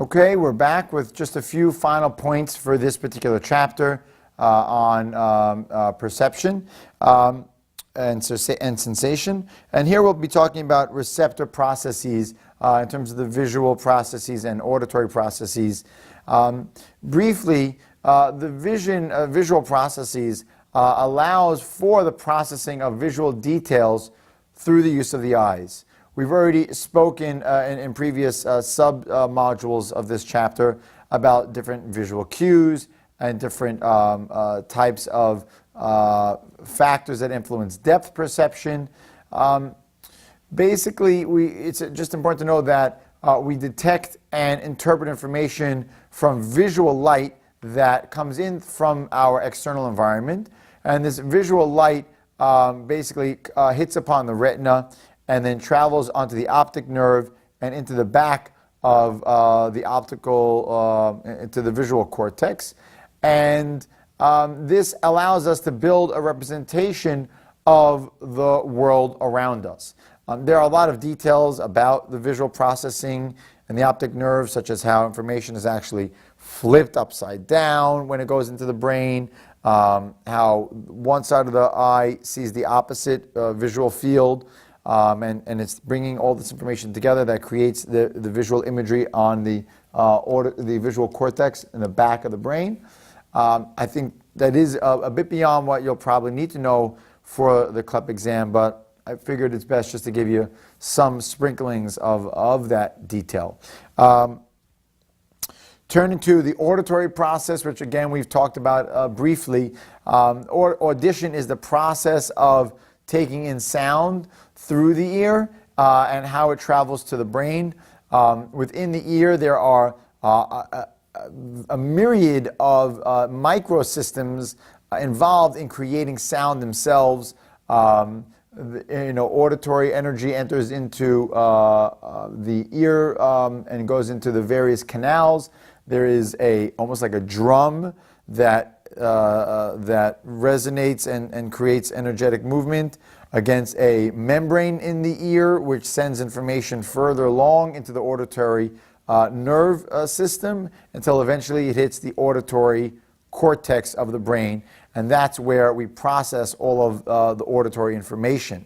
Okay, we're back with just a few final points for this particular chapter on perception and sensation. And here we'll be talking about receptor processes in terms of the visual processes and auditory processes. Briefly, the visual processes allows for the processing of visual details through the use of the eyes. We've already spoken in previous sub-modules of this chapter about different visual cues and different types of factors that influence depth perception. Basically, it's just important to know that we detect and interpret information from visual light that comes in from our external environment. And this visual light basically hits upon the retina and then travels onto the optic nerve and into the back of the into the visual cortex. And this allows us to build a representation of the world around us. There are a lot of details about the visual processing and the optic nerve, such as how information is actually flipped upside down when it goes into the brain, how one side of the eye sees the opposite visual field, and it's bringing all this information together that creates the visual imagery on the visual cortex in the back of the brain. I think that is a bit beyond what you'll probably need to know for the CLEP exam, but I figured it's best just to give you some sprinklings of that detail. Turning to the auditory process, which again we've talked about briefly. Audition is the process of taking in sound through the ear and how it travels to the brain. Within the ear there are a myriad of microsystems involved in creating sound themselves. Auditory energy enters into the ear and goes into the various canals. There is almost like a drum that resonates and creates energetic movement against a membrane in the ear, which sends information further along into the auditory nerve system until eventually it hits the auditory cortex of the brain, and that's where we process all of the auditory information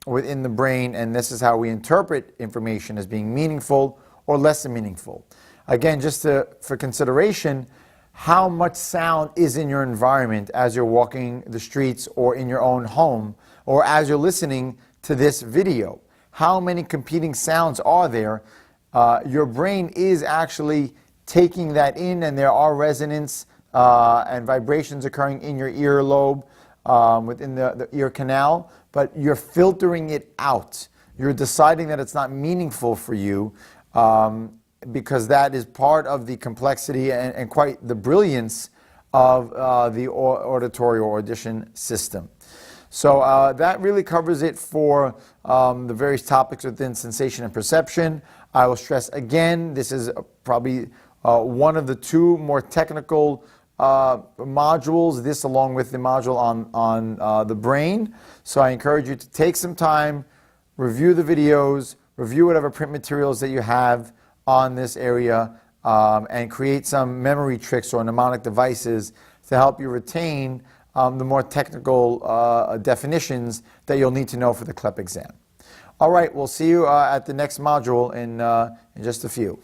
within the brain, and this is how we interpret information as being meaningful or less than meaningful. Again, just for consideration, how much sound is in your environment as you're walking the streets or in your own home or as you're listening to this video? How many competing sounds are there? Your brain is actually taking that in, and there are resonance and vibrations occurring in your earlobe within the ear canal, but you're filtering it out. You're deciding that it's not meaningful for you because that is part of the complexity and quite the brilliance of the auditory or audition system. So that really covers it for the various topics within sensation and perception. I will stress again, this is probably one of the two more technical modules, this along with the module on the brain. So I encourage you to take some time, review the videos, review whatever print materials that you have on this area, and create some memory tricks or mnemonic devices to help you retain the more technical definitions that you'll need to know for the CLEP exam. All right, we'll see you at the next module in just a few.